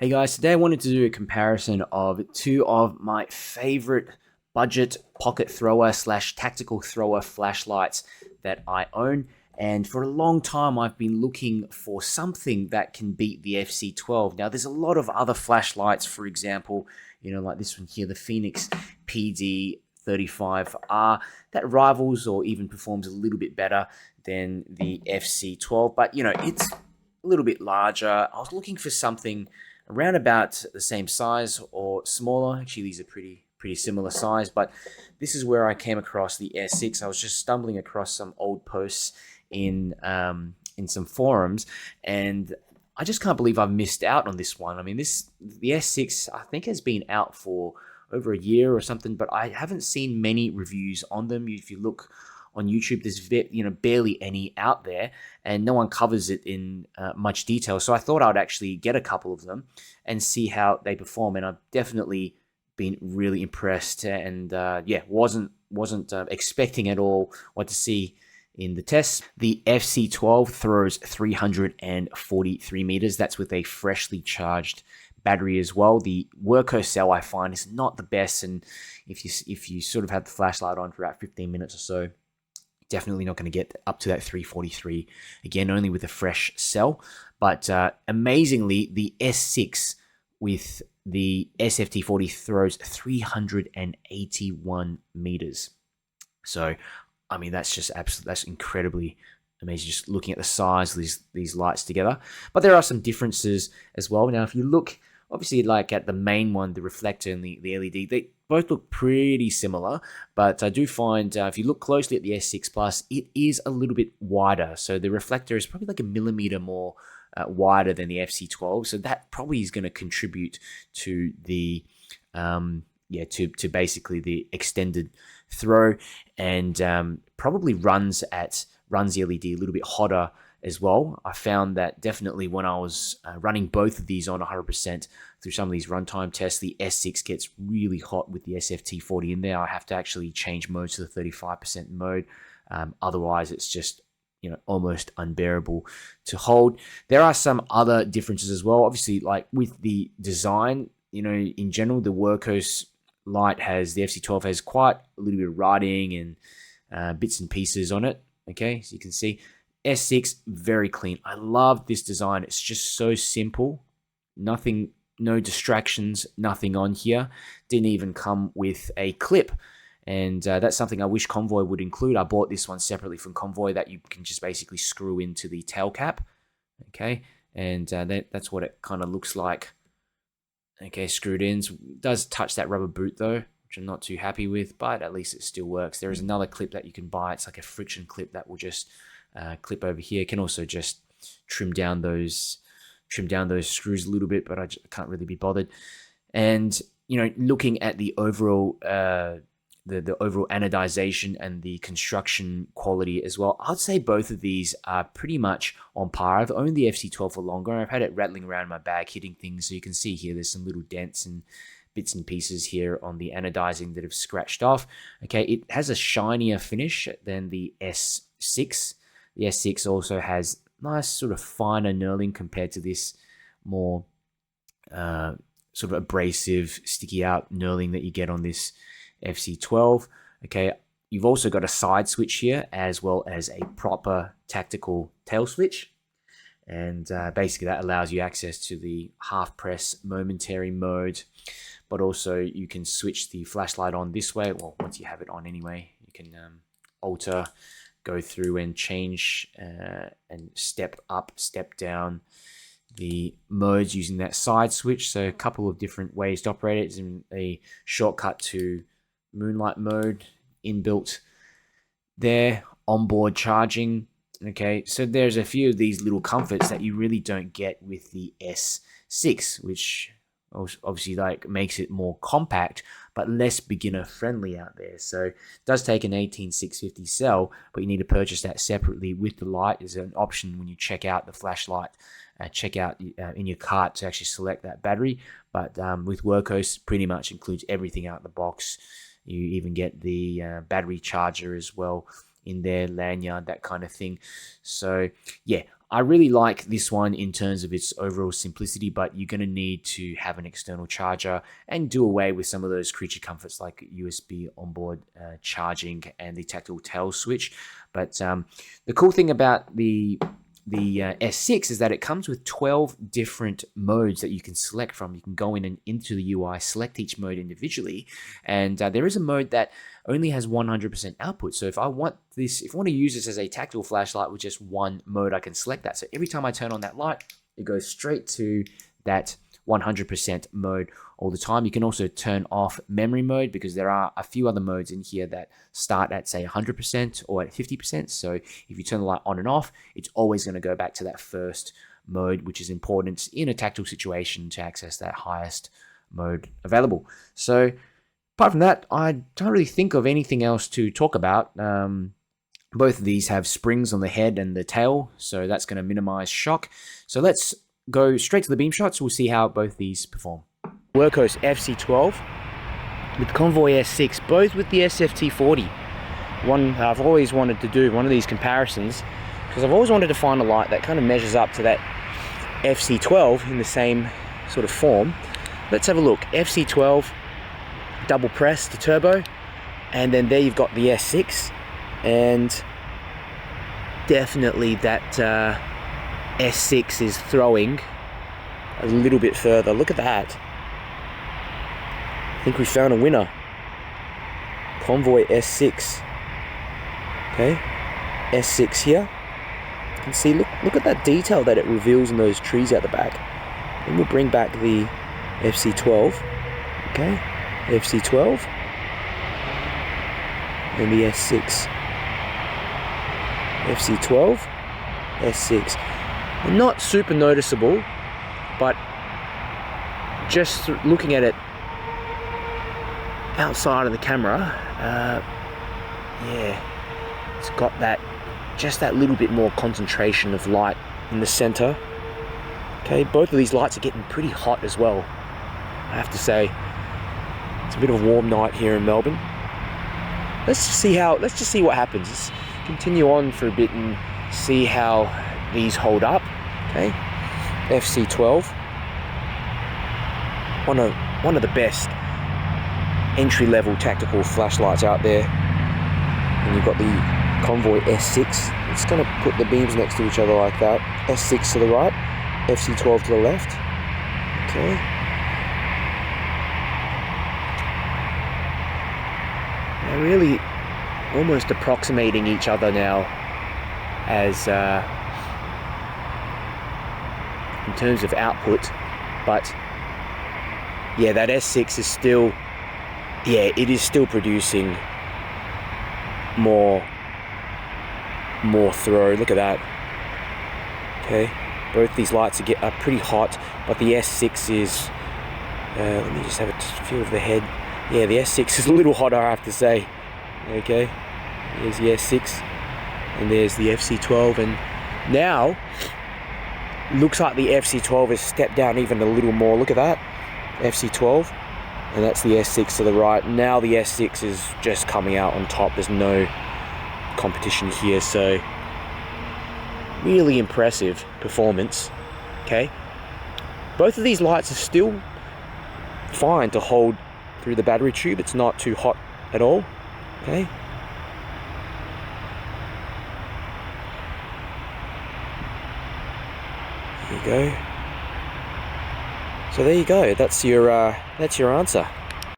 Hey guys, today I wanted to do a comparison of two of my favorite budget pocket thrower slash tactical thrower flashlights that I own. And for a long time, I've been looking for something that can beat the FC12. Now, there's a lot of other flashlights, for example, like this one here, the Phoenix PD35R, that rivals or even performs a little bit better than the FC12. But, it's a little bit larger. I was looking for something around about the same size or smaller. Actually, these are pretty similar size, but this is where I came across the S6. I was just stumbling across some old posts in some forums, and I just can't believe I've missed out on this one. I mean, the S6 I think has been out for over a year or something, but I haven't seen many reviews on them. If you look on YouTube, there's barely any out there, and no one covers it in much detail. So I thought I'd actually get a couple of them and see how they perform. And I've definitely been really impressed, and wasn't expecting at all what to see in the tests. The FC12 throws 343 meters. That's with a freshly charged battery as well. The Wurkkos cell I find is not the best, and if you sort of have the flashlight on for about 15 minutes or so, definitely not going to get up to that 343 again, only with a fresh cell. But amazingly, the S6 with the SFT40 throws 381 meters. So, I mean, that's just that's incredibly amazing, just looking at the size of these lights together. But there are some differences as well. Now, if you look, obviously, like at the main one, the reflector and the LED, they both look pretty similar, but I do find if you look closely at the S6 Plus, it is a little bit wider. So the reflector is probably like a millimeter more wider than the FC12. So that probably is going to contribute to the to basically the extended throw, and probably runs the LED a little bit hotter as well. I found that definitely when I was running both of these on 100% through some of these runtime tests, the S6 gets really hot with the SFT40 in there. I have to actually change modes to the 35% mode. Otherwise, it's just almost unbearable to hold. There are some other differences as well. Obviously, like with the design, in general, the Wurkkos light has, the FC12 has quite a little bit of writing and bits and pieces on it. Okay, so you can see S6, very clean. I love this design. It's just so simple. Nothing, no distractions, nothing on here. Didn't even come with a clip. And that's something I wish Convoy would include. I bought this one separately from Convoy that you can just basically screw into the tail cap. Okay, and that's what it kind of looks like. Okay, screwed in. It does touch that rubber boot though, which I'm not too happy with, but at least it still works. There is another clip that you can buy. It's like a friction clip that will just clip over here. Can also just trim down those screws a little bit, but I can't really be bothered. And looking at the overall the overall anodization and the construction quality as well, I'd say both of these are pretty much on par. I've owned the FC12 for longer. I've had it rattling around my bag, hitting things. So you can see here, there's some little dents and bits and pieces here on the anodizing that have scratched off. Okay, it has a shinier finish than the S6. The S6 also has nice sort of finer knurling compared to this more sort of abrasive, sticky out knurling that you get on this FC12. Okay, you've also got a side switch here as well as a proper tactical tail switch, and basically that allows you access to the half press momentary mode, but also you can switch the flashlight on this way. Well, once you have it on anyway, you can alter, go through and change and step up, step down the modes using that side switch. So a couple of different ways to operate it. It's in a shortcut to moonlight mode inbuilt there, onboard charging. Okay, so there's a few of these little comforts that you really don't get with the S6, which obviously makes it more compact but less beginner friendly out there. So it does take an 18650 cell, but you need to purchase that separately with the light. Is an option when you check out the flashlight, check out in your cart to actually select that battery. But with Wurkkos, pretty much includes everything out of the box. You even get the battery charger as well in there, lanyard, that kind of thing. So yeah, I really like this one in terms of its overall simplicity, but you're going to need to have an external charger and do away with some of those creature comforts like USB onboard charging and the tactile tail switch. But the cool thing about the S6 is that it comes with 12 different modes that you can select from. You can go in and into the UI, select each mode individually, and there is a mode that only has 100% output. So if I want to use this as a tactile flashlight with just one mode, I can select that. So every time I turn on that light, it goes straight to that 100% mode all the time. You can also turn off memory mode because there are a few other modes in here that start at, say, 100% or at 50%. So if you turn the light on and off, it's always going to go back to that first mode, which is important in a tactile situation to access that highest mode available. So apart from that, I don't really think of anything else to talk about. Both of these have springs on the head and the tail, so that's going to minimize shock. So let's go straight to the beam shots. We'll see how both these perform. Wurkkos FC12 with Convoy S6, both with the SFT40. One I've always wanted to do, one of these comparisons, because I've always wanted to find a light that kind of measures up to that FC12 in the same sort of form. Let's have a look. FC12, double press the turbo, and then there you've got the S6, and definitely that S6 is throwing a little bit further. Look at that. I think we found a winner. Convoy S6. Okay, S6 here. You can see, look at that detail that it reveals in those trees out the back. Then we'll bring back the FC12. Okay, FC12 and the S6. FC12, S6. Not super noticeable, but just looking at it outside of the camera, yeah, it's got that, just that little bit more concentration of light in the center. Okay, both of these lights are getting pretty hot as well, I have to say. It's a bit of a warm night here in Melbourne. Let's just see what happens. Let's continue on for a bit and see how these hold up. Okay, FC12, one of the best entry-level tactical flashlights out there. And you've got the Convoy S6. It's going to put the beams next to each other like that. S6 to the right, FC12 to the left. Okay. They're really almost approximating each other now as in terms of output, but yeah, that S6 is still, yeah, it is still producing more throw. Look at that. Okay, both these lights are pretty hot, but the S6 is let me just have a feel of the head. Yeah, the S6 is a little hotter, I have to say. Okay, there's the S6 and there's the FC12, and now looks like the FC12 has stepped down even a little more. Look at that, FC12, and that's the S6 to the right. Now the S6 is just coming out on top. There's no competition here, so really impressive performance. Okay, both of these lights are still fine to hold through the battery tube. It's not too hot at all. Okay, there you go. So there you go. That's your answer.